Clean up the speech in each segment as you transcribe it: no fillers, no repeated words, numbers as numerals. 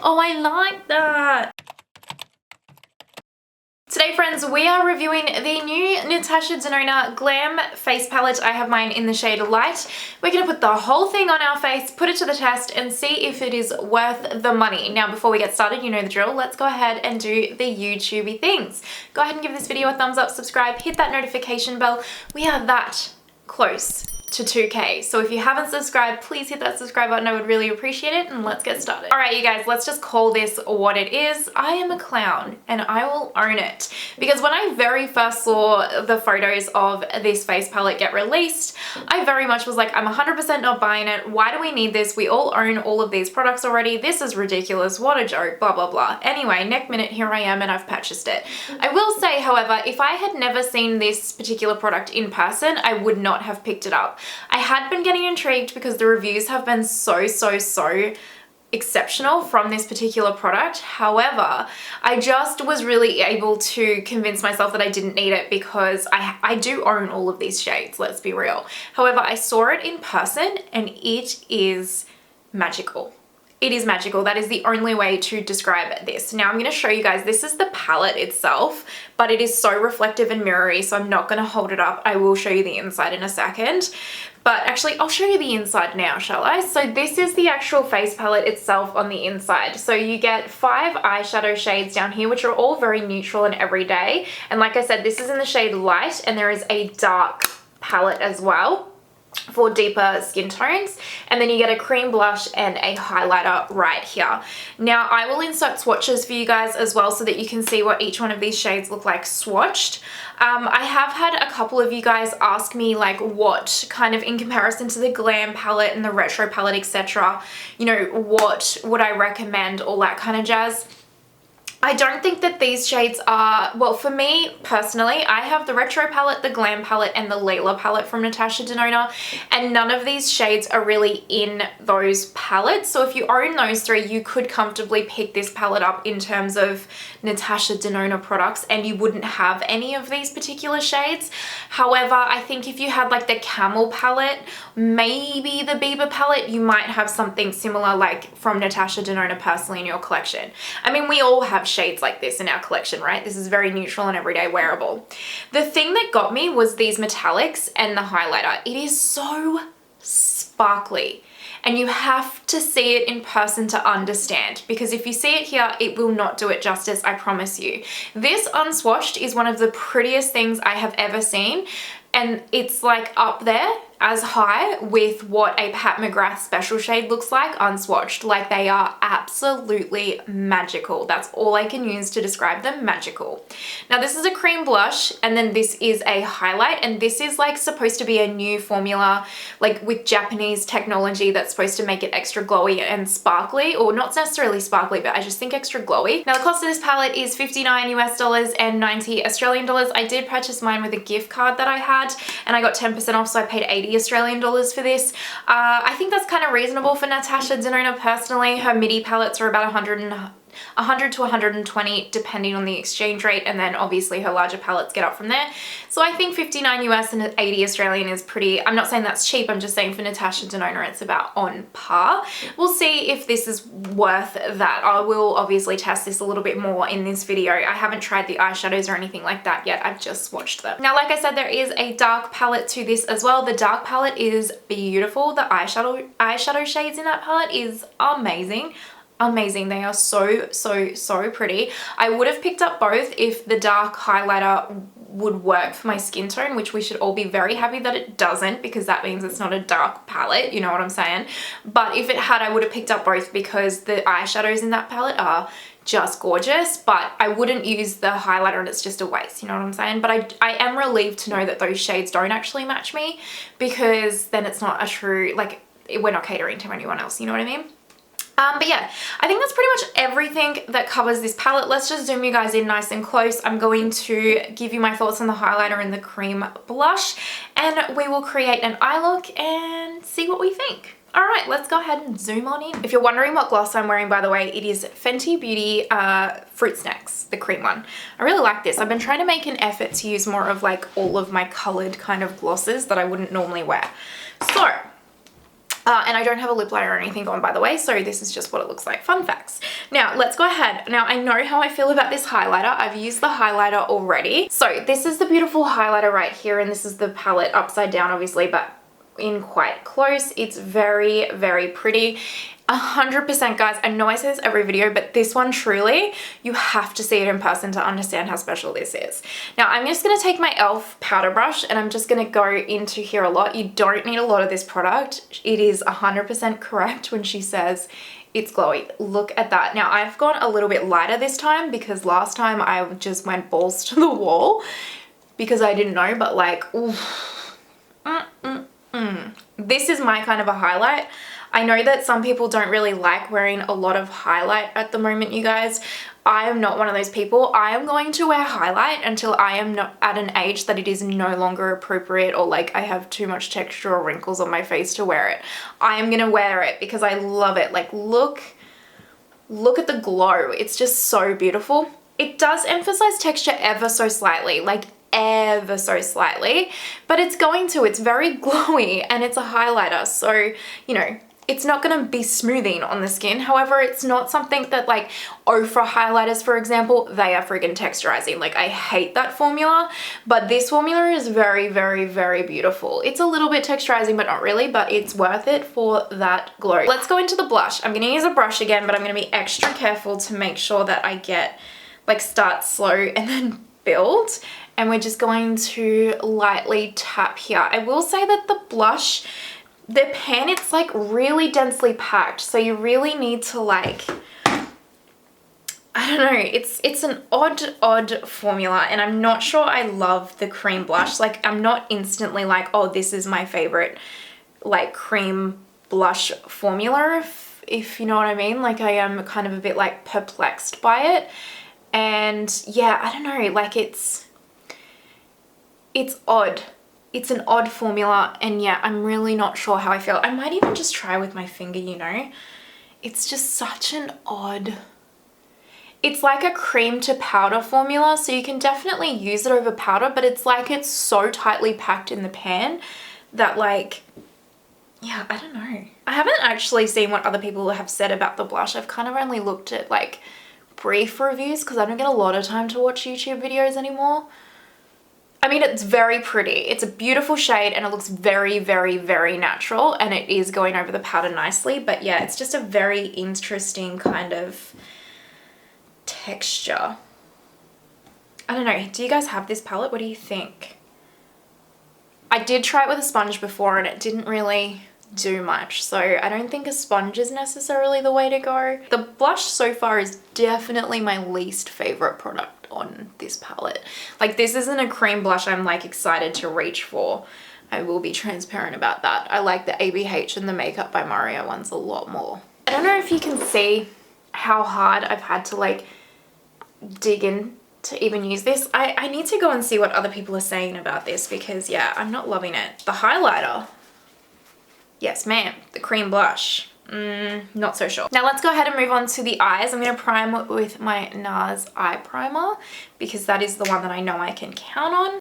Oh, I like that. Today, friends, we are reviewing the new Natasha Denona Glam face palette. I have mine in the shade Light. We're going to put the whole thing on our face, put it to the test, and see if it is worth the money. Now, before we get started, you know the drill. Let's go ahead and do the YouTubey things. Go ahead and give this video a thumbs up, subscribe, hit that notification bell. We are that close to 2K. So if you haven't subscribed, please hit that subscribe button. I would really appreciate it, and let's get started. All right, you guys, let's just call this what it is. I am a clown and I will own it, because when I very first saw the photos of this face palette get released, I very much was like, I'm 100% not buying it. Why do we need this? We all own all of these products already. This is ridiculous. What a joke, blah, blah, blah. Anyway, next minute, here I am and I've purchased it. I will say, however, if I had never seen this particular product in person, I would not have picked it up. I had been getting intrigued because the reviews have been so exceptional from this particular product. However, I just was really able to convince myself that I didn't need it because I do own all of these shades, let's be real. However, I saw it in person and it is magical. It is magical. That is the only way to describe this. Now I'm going to show you guys, this is the palette itself, but it is so reflective and mirrory, so I'm not going to hold it up. I will show you the inside in a second. But actually, I'll show you the inside now, shall I? So this is the actual face palette itself on the inside. So you get 5 eyeshadow shades down here, which are all very neutral and everyday. And like I said, this is in the shade Light, and there is a dark palette as well for deeper skin tones, and then you get a cream blush and a highlighter right here. Now I will insert swatches for you guys as well so that you can see what each one of these shades look like swatched. I have had a couple of you guys ask me like what kind of, in comparison to the Glam palette and the Retro palette, etc., you know, what would I recommend, all that kind of jazz. I don't think that these shades are, well, for me personally, I have the Retro palette, the Glam palette, and the Layla palette from Natasha Denona, and none of these shades are really in those palettes. So if you own those 3, you could comfortably pick this palette up in terms of Natasha Denona products, and you wouldn't have any of these particular shades. However, I think if you had like the Camel palette, maybe the Bieber palette, you might have something similar like from Natasha Denona personally in your collection. I mean, we all have shades like this in our collection, right? This is very neutral and everyday wearable. The thing that got me was these metallics and the highlighter. It is so sparkly, and you have to see it in person to understand, because if you see it here, it will not do it justice, I promise you. This unswatched is one of the prettiest things I have ever seen, and it's like up there as high with what a Pat McGrath special shade looks like unswatched. Like, they are absolutely magical. That's all I can use to describe them, magical. Now this is a cream blush, and then this is a highlight, and this is like supposed to be a new formula, like with Japanese technology, that's supposed to make it extra glowy and sparkly, or not necessarily sparkly, but I just think extra glowy. Now the cost of this palette is $59 US and 90 Australian dollars. I did purchase mine with a gift card that I had, and I got 10% off, so I paid 80 Australian dollars for this. I think that's kind of reasonable for Natasha Denona personally. Her midi palettes are about 100 to 120 depending on the exchange rate, and then obviously her larger palettes get up from there. So I think 59 US and 80 Australian is pretty, I'm not saying that's cheap, I'm just saying for Natasha Denona it's about on par. We'll see if this is worth that. I will obviously test this a little bit more in this video. I haven't tried the eyeshadows or anything like that yet, I've just swatched them. Now like I said, there is a dark palette to this as well. The dark palette is beautiful. The eyeshadow shades in that palette is amazing. Amazing. They are so pretty. I would have picked up both if the dark highlighter would work for my skin tone, which we should all be very happy that it doesn't, because that means it's not a dark palette, you know what I'm saying? But if it had, I would have picked up both, because the eyeshadows in that palette are just gorgeous, but I wouldn't use the highlighter and it's just a waste, you know what I'm saying? But I am relieved to know that those shades don't actually match me, because then it's not a true, like, we're not catering to anyone else, you know what I mean? But yeah, I think that's pretty much everything that covers this palette. Let's just zoom you guys in nice and close. I'm going to give you my thoughts on the highlighter and the cream blush, and we will create an eye look and see what we think. All right, let's go ahead and zoom on in. If you're wondering what gloss I'm wearing, by the way, it is Fenty Beauty Fruit Snackz, the cream one. I really like this. I've been trying to make an effort to use more of like all of my colored kind of glosses that I wouldn't normally wear. So And I don't have a lip liner or anything on, by the way, so this is just what it looks like. Fun facts. Now, let's go ahead. Now, I know how I feel about this highlighter. I've used the highlighter already. So this is the beautiful highlighter right here, and this is the palette upside down, obviously, but in quite close. It's very, very pretty. 100%, guys. I know I say this every video, but this one truly, you have to see it in person to understand how special this is. Now, I'm just going to take my e.l.f. powder brush and I'm just going to go into here a lot. You don't need a lot of this product. It is 100% correct when she says it's glowy. Look at that. Now, I've gone a little bit lighter this time because last time I just went balls to the wall because I didn't know, but like, oof. This is my kind of a highlight. I know that some people don't really like wearing a lot of highlight at the moment, you guys. I am not one of those people. I am going to wear highlight until I am not at an age that it is no longer appropriate or like I have too much texture or wrinkles on my face to wear it. I am gonna wear it because I love it. Like, look at the glow. It's just so beautiful. It does emphasize texture ever so slightly, like ever so slightly, but it's very glowy and it's a highlighter. So, you know, it's not going to be smoothing on the skin. However, it's not something that like Ofra highlighters, for example, they are friggin' texturizing. Like, I hate that formula, but this formula is very, very, very beautiful. It's a little bit texturizing, but not really, but it's worth it for that glow. Let's go into the blush. I'm going to use a brush again, but I'm going to be extra careful to make sure that I get like start slow and then build. And we're just going to lightly tap here. I will say that the blush, the pan, it's like really densely packed. So you really need to like, I don't know, it's an odd formula, and I'm not sure I love the cream blush. Like, I'm not instantly like, oh, this is my favorite like cream blush formula, if you know what I mean. Like, I am kind of a bit like perplexed by it. And yeah, I don't know, like it's odd. It's an odd formula, and yeah, I'm really not sure how I feel. I might even just try with my finger, you know. It's just such an odd, it's like a cream to powder formula, so you can definitely use it over powder, but it's like it's so tightly packed in the pan that like, yeah, I don't know. I haven't actually seen what other people have said about the blush. I've kind of only looked at like brief reviews because I don't get a lot of time to watch YouTube videos anymore. I mean, it's very pretty. It's a beautiful shade and it looks very, very, very natural, and it is going over the powder nicely. But yeah, it's just a very interesting kind of texture. I don't know. Do you guys have this palette? What do you think? I did try it with a sponge before and it didn't really do much, so I don't think a sponge is necessarily the way to go. The blush so far is definitely my least favorite product on this palette. Like, this isn't a cream blush I'm like excited to reach for. I will be transparent about that. I like the ABH and the Makeup by Mario ones a lot more. I don't know if you can see how hard I've had to like dig in to even use this. I need to go and see what other people are saying about this because yeah, I'm not loving it. The highlighter, yes ma'am. The cream blush, not so sure. Now let's go ahead and move on to the eyes. I'm going to prime with my Nars eye primer because that is the one that I know I can count on.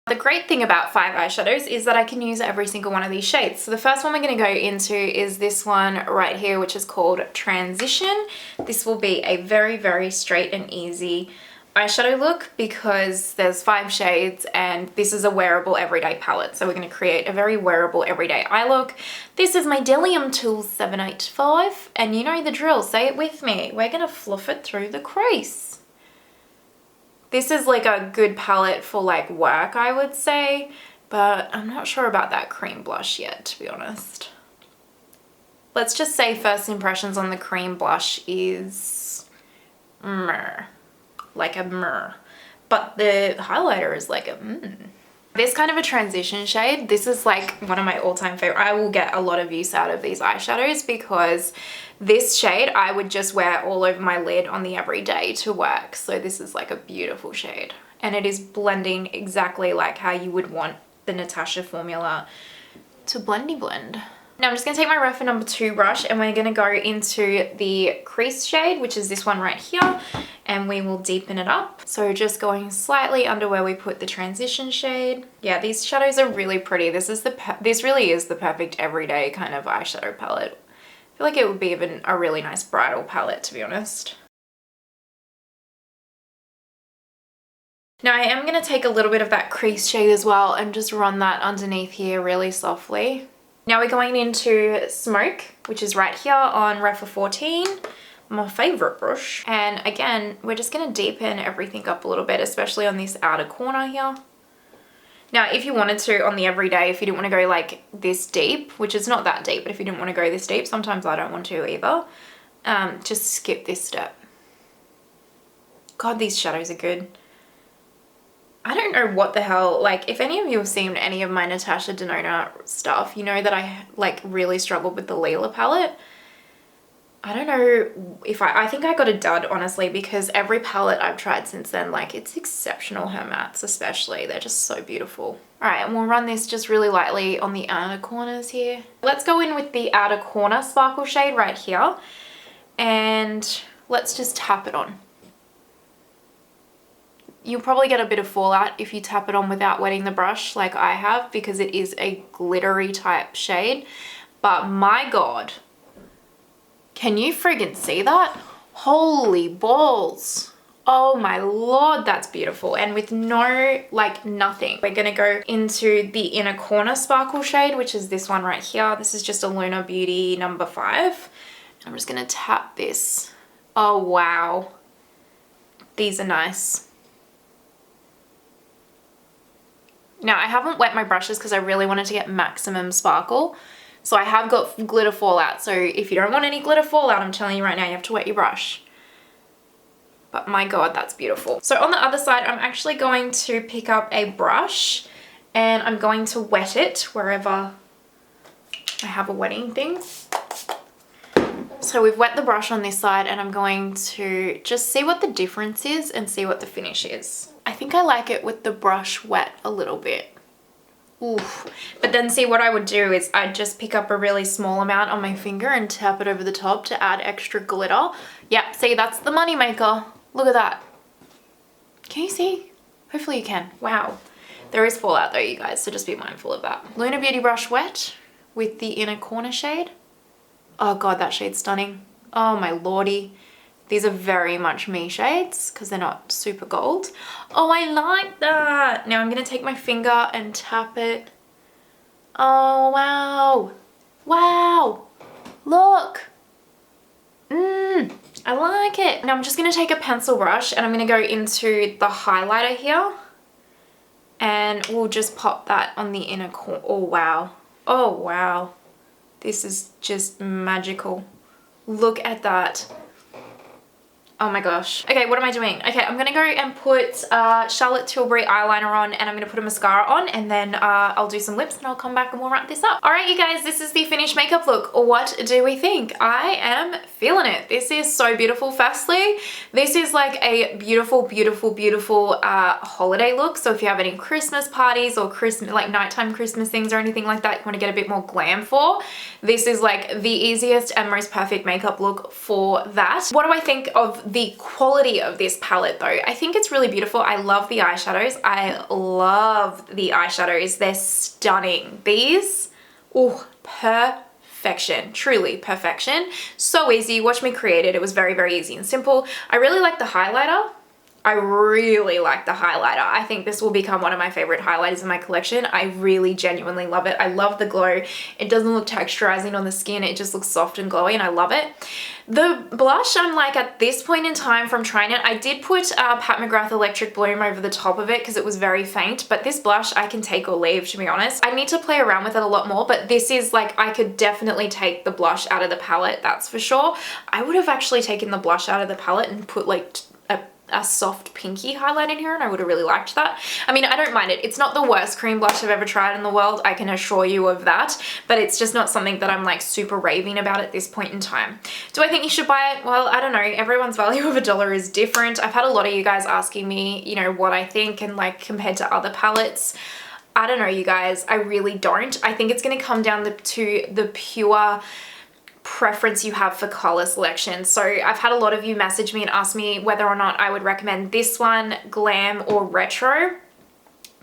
The great thing about 5 eyeshadows is that I can use every single one of these shades. So the first one we're going to go into is this one right here, which is called Transition. This will be a very, very straight and easy eyeshadow look because there's 5 shades and this is a wearable everyday palette. So we're going to create a very wearable everyday eye look. This is my Delium Tool 785 and you know the drill, say it with me. We're going to fluff it through the crease. This is like a good palette for like work, I would say, but I'm not sure about that cream blush yet, to be honest. Let's just say first impressions on the cream blush is meh. Like a meh, but the highlighter is like a This kind of a transition shade, this is like one of my all-time favorite. I will get a lot of use out of these eyeshadows because this shade I would just wear all over my lid on the everyday to work. So this is like a beautiful shade and it is blending exactly like how you would want the Natasha formula to blendy blend. Now I'm just going to take my Rephr number 2 brush and we're going to go into the crease shade, which is this one right here. and we will deepen it up. So just going slightly under where we put the transition shade. Yeah, these shadows are really pretty. This really is the perfect everyday kind of eyeshadow palette. I feel like it would be even a really nice bridal palette, to be honest. Now I am going to take a little bit of that crease shade as well and just run that underneath here really softly. Now we're going into Smoke, which is right here on Rephr 14, my favorite brush. And again, we're just going to deepen everything up a little bit, especially on this outer corner here. Now, if you wanted to on the everyday, if you didn't want to go like this deep, which is not that deep, but if you didn't want to go this deep, sometimes I don't want to either, just skip this step. God, these shadows are good. I don't know what the hell, like if any of you have seen any of my Natasha Denona stuff, you know that I like really struggled with the Lila palette. I don't know if I think I got a dud honestly, because every palette I've tried since then, like it's exceptional, her mattes especially, they're just so beautiful. All right, and we'll run this just really lightly on the outer corners here. Let's go in with the outer corner sparkle shade right here, and let's just tap it on. You'll probably get a bit of fallout if you tap it on without wetting the brush like I have, because it is a glittery type shade. But my God, can you friggin' see that? Holy balls. Oh my Lord, that's beautiful. And with no, like nothing. We're gonna go into the inner corner sparkle shade, which is this one right here. This is just a Lunar Beauty number 5. I'm just gonna tap this. Oh wow. These are nice. Now I haven't wet my brushes because I really wanted to get maximum sparkle. So I have got glitter fallout. So if you don't want any glitter fallout, I'm telling you right now, you have to wet your brush. But my God, that's beautiful. So on the other side, I'm actually going to pick up a brush and I'm going to wet it wherever I have a wetting thing. So we've wet the brush on this side and I'm going to just see what the difference is and see what the finish is. I think I like it with the brush wet a little bit. Oof. But then see what I would do is I'd just pick up a really small amount on my finger and tap it over the top to add extra glitter. Yep, see, that's the money maker. Look at that. Can you see? Hopefully you can. Wow. There is fallout though, you guys, so just be mindful of that. Lunar Beauty brush wet with the inner corner shade. Oh God, that shade's stunning. Oh my Lordy. These are very much me shades because they're not super gold. Oh, I like that. Now I'm going to take my finger and tap it. Oh, wow. Wow. Look. I like it. Now I'm just going to take a pencil brush and I'm going to go into the highlighter here. And we'll just pop that on the inner corner. Oh, wow. Oh, wow. This is just magical. Look at that. Oh my gosh. Okay, what am I doing? Okay, I'm gonna go and put Charlotte Tilbury eyeliner on and I'm gonna put a mascara on and then I'll do some lips and I'll come back and we'll wrap this up. All right, you guys, this is the finished makeup look. What do we think? I am feeling it. This is so beautiful. Firstly, this is like a beautiful, beautiful, beautiful holiday look. So if you have any Christmas parties or Christmas, like nighttime Christmas things or anything like that you wanna get a bit more glam for, this is like the easiest and most perfect makeup look for that. What do I think of the quality of this palette though? I think it's really beautiful. I love the eyeshadows. I love the eyeshadows. They're stunning. These, oh, perfection. Truly perfection. So easy. Watch me create it. It was very, very easy and simple. I really like the highlighter. I really like the highlighter. I think this will become one of my favorite highlighters in my collection. I really genuinely love it. I love the glow. It doesn't look texturizing on the skin. It just looks soft and glowy and I love it. The blush, I'm like at this point in time from trying it, I did put Pat McGrath Electric Bloom over the top of it because it was very faint, but this blush I can take or leave, to be honest. I need to play around with it a lot more, but this is like, I could definitely take the blush out of the palette, that's for sure. I would have actually taken the blush out of the palette and put like a soft pinky highlight in here and I would have really liked that. I mean, I don't mind it. It's not the worst cream blush I've ever tried in the world, I can assure you of that, but it's just not something that I'm like super raving about at this point in time. Do I think you should buy it? Well, I don't know. Everyone's value of $1 is different. I've had a lot of you guys asking me, you know, what I think and like compared to other palettes. I don't know, you guys. I really don't. I think it's going to come down to the pure preference you have for color selection. So I've had a lot of you message me and ask me whether or not I would recommend this one, Glam or Retro.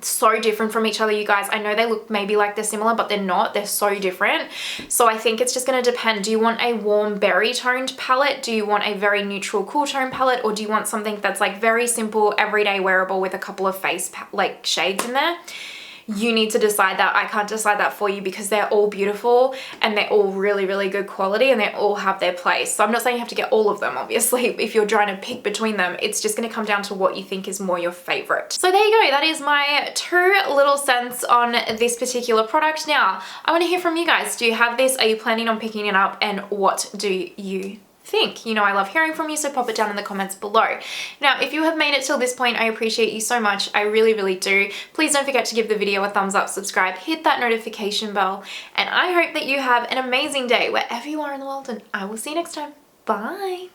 So different from each other, you guys. I know they look maybe like they're similar, but they're not. They're so different. So I think it's just going to depend. Do you want a warm berry toned palette? Do you want a very neutral cool tone palette? Or do you want something that's like very simple, everyday wearable with a couple of face like shades in there? You need to decide that. I can't decide that for you because they're all beautiful and they're all really, really good quality and they all have their place. So I'm not saying you have to get all of them, obviously. If you're trying to pick between them, it's just going to come down to what you think is more your favorite. So there you go. That is my 2 little cents on this particular product. Now, I want to hear from you guys. Do you have this? Are you planning on picking it up? And what do you think? You know, I love hearing from you, so pop it down in the comments below. Now, if you have made it till this point, I appreciate you so much. I really, really do. Please don't forget to give the video a thumbs up, subscribe, hit that notification bell, and I hope that you have an amazing day wherever you are in the world, and I will see you next time. Bye.